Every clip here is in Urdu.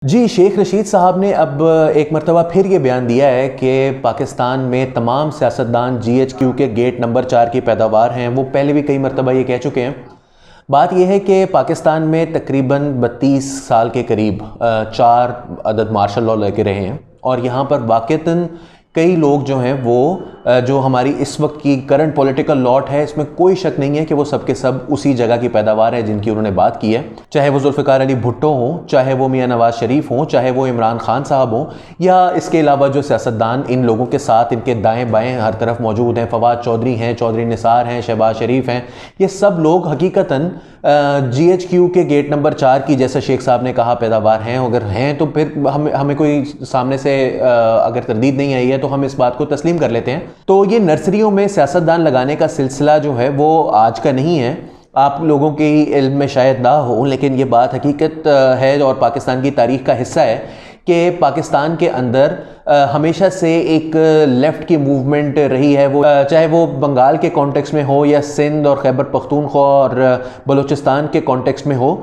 جی شیخ رشید صاحب نے اب ایک مرتبہ پھر یہ بیان دیا ہے کہ پاکستان میں تمام سیاستدان جی ایچ کیو کے گیٹ نمبر 4 کی پیداوار ہیں۔ وہ پہلے بھی کئی مرتبہ یہ کہہ چکے ہیں۔ بات یہ ہے کہ پاکستان میں تقریباً 32 سال کے قریب 4 عدد مارشل لاء لے کے رہے ہیں، اور یہاں پر واقعتاً کئی لوگ جو ہیں وہ جو ہماری اس وقت کی کرنٹ پولیٹیکل لاٹ ہے، اس میں کوئی شک نہیں ہے کہ وہ سب کے سب اسی جگہ کی پیداوار ہے جن کی انہوں نے بات کی ہے، چاہے وہ ذوالفقار علی بھٹو ہوں، چاہے وہ میاں نواز شریف ہوں، چاہے وہ عمران خان صاحب ہوں، یا اس کے علاوہ جو سیاستدان ان لوگوں کے ساتھ ان کے دائیں بائیں ہر طرف موجود ہیں، فواد چودھری ہیں، چودھری نثار ہیں، شہباز شریف ہیں، یہ سب لوگ حقیقتاً جی ایچ کیو کے گیٹ نمبر 4 کی، جیسے شیخ صاحب نے کہا، پیداوار ہیں۔ اگر ہیں تو پھر ہمیں کوئی سامنے سے اگر تردید نہیں آئی ہے تو ہم اس بات کو تسلیم کر لیتے ہیں۔ تو یہ نرسریوں میں سیاستدان لگانے کا سلسلہ جو ہے وہ آج کا نہیں ہے، آپ لوگوں کے علم میں شاید نہ ہو، لیکن یہ بات حقیقت ہے اور پاکستان کی تاریخ کا حصہ ہے کہ پاکستان کے اندر ہمیشہ سے ایک لیفٹ کی موومنٹ رہی ہے، وہ چاہے وہ بنگال کے کانٹیکس میں ہو یا سندھ اور خیبر پختونخوا اور بلوچستان کے کانٹیکس میں ہو۔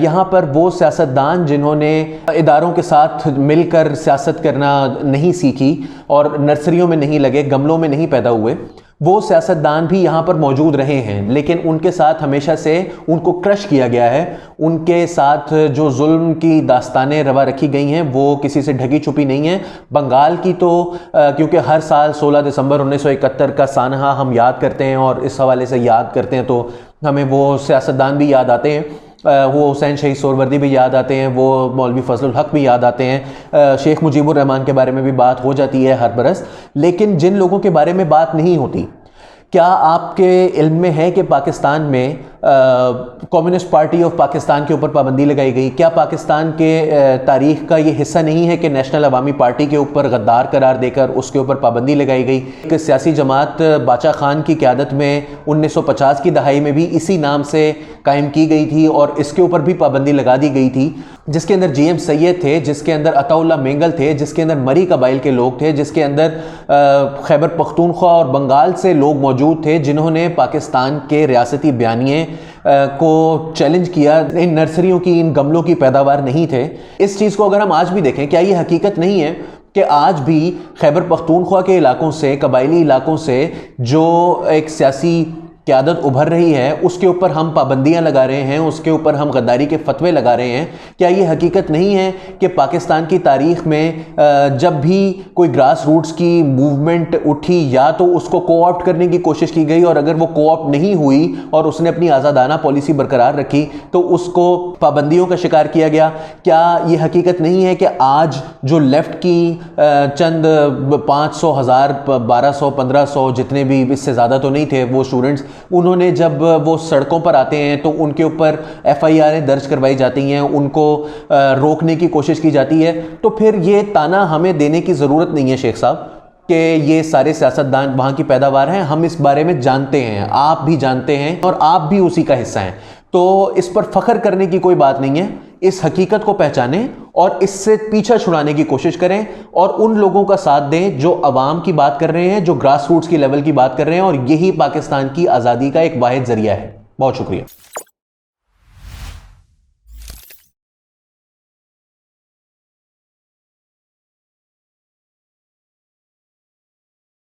یہاں پر وہ سیاستدان جنہوں نے اداروں کے ساتھ مل کر سیاست کرنا نہیں سیکھی اور نرسریوں میں نہیں لگے، گملوں میں نہیں پیدا ہوئے، وہ سیاستدان بھی یہاں پر موجود رہے ہیں، لیکن ان کے ساتھ ہمیشہ سے ان کو کرش کیا گیا ہے۔ ان کے ساتھ جو ظلم کی داستانیں روا رکھی گئی ہیں وہ کسی سے ڈھکی چھپی نہیں ہیں۔ بنگال کی تو کیونکہ ہر سال 16 دسمبر 1971 کا سانحہ ہم یاد کرتے ہیں، اور اس حوالے سے یاد کرتے ہیں تو ہمیں وہ سیاستدان بھی یاد آتے ہیں، وہ حسین شہید سہروردی بھی یاد آتے ہیں، وہ مولوی فضل الحق بھی یاد آتے ہیں، شیخ مجیب الرحمان کے بارے میں بھی بات ہو جاتی ہے ہر برس۔ لیکن جن لوگوں کے بارے میں بات نہیں ہوتی، کیا آپ کے علم میں ہے کہ پاکستان میں کمیونسٹ پارٹی آف پاکستان کے اوپر پابندی لگائی گئی؟ کیا پاکستان کے تاریخ کا یہ حصہ نہیں ہے کہ نیشنل عوامی پارٹی کے اوپر غدار قرار دے کر اس کے اوپر پابندی لگائی گئی؟ ایک سیاسی جماعت باچا خان کی قیادت میں 1950 کی دہائی میں بھی اسی نام سے قائم کی گئی تھی، اور اس کے اوپر بھی پابندی لگا دی گئی تھی، جس کے اندر جی ایم سید تھے، جس کے اندر عطا اللہ مینگل تھے، جس کے اندر مری قبائل کے لوگ تھے، جس کے اندر خیبر پختونخوا اور بنگال سے لوگ موجود تھے، جنہوں نے پاکستان کے ریاستی بیانیے کو چیلنج کیا۔ ان نرسریوں کی، ان گملوں کی پیداوار نہیں تھے۔ اس چیز کو اگر ہم آج بھی دیکھیں، کیا یہ حقیقت نہیں ہے کہ آج بھی خیبر پختونخوا کے علاقوں سے، قبائلی علاقوں سے جو ایک سیاسی قیادت ابھر رہی ہے، اس کے اوپر ہم پابندیاں لگا رہے ہیں، اس کے اوپر ہم غداری کے فتوے لگا رہے ہیں؟ کیا یہ حقیقت نہیں ہے کہ پاکستان کی تاریخ میں جب بھی کوئی گراس روٹس کی موومنٹ اٹھی، یا تو اس کو کو آپٹ کرنے کی کوشش کی گئی، اور اگر وہ کو آپٹ نہیں ہوئی اور اس نے اپنی آزادانہ پالیسی برقرار رکھی تو اس کو پابندیوں کا شکار کیا گیا؟ کیا یہ حقیقت نہیں ہے کہ آج جو لیفٹ کی چند 500، 1000، 1200، 1500 جتنے بھی، اس سے زیادہ تو نہیں تھے وہ اسٹوڈنٹس، انہوں نے جب وہ سڑکوں پر آتے ہیں تو ان کے اوپر ایف آئی آریں درج کروائی جاتی ہیں، ان کو روکنے کی کوشش کی جاتی ہے؟ تو پھر یہ تانا ہمیں دینے کی ضرورت نہیں ہے شیخ صاحب کہ یہ سارے سیاستدان وہاں کی پیداوار ہیں۔ ہم اس بارے میں جانتے ہیں، آپ بھی جانتے ہیں، اور آپ بھی اسی کا حصہ ہیں، تو اس پر فخر کرنے کی کوئی بات نہیں ہے۔ اس حقیقت کو پہچانیں اور اس سے پیچھا چھڑانے کی کوشش کریں، اور ان لوگوں کا ساتھ دیں جو عوام کی بات کر رہے ہیں، جو گراس روٹس کی لیول کی بات کر رہے ہیں، اور یہی پاکستان کی آزادی کا ایک واحد ذریعہ ہے۔ بہت شکریہ۔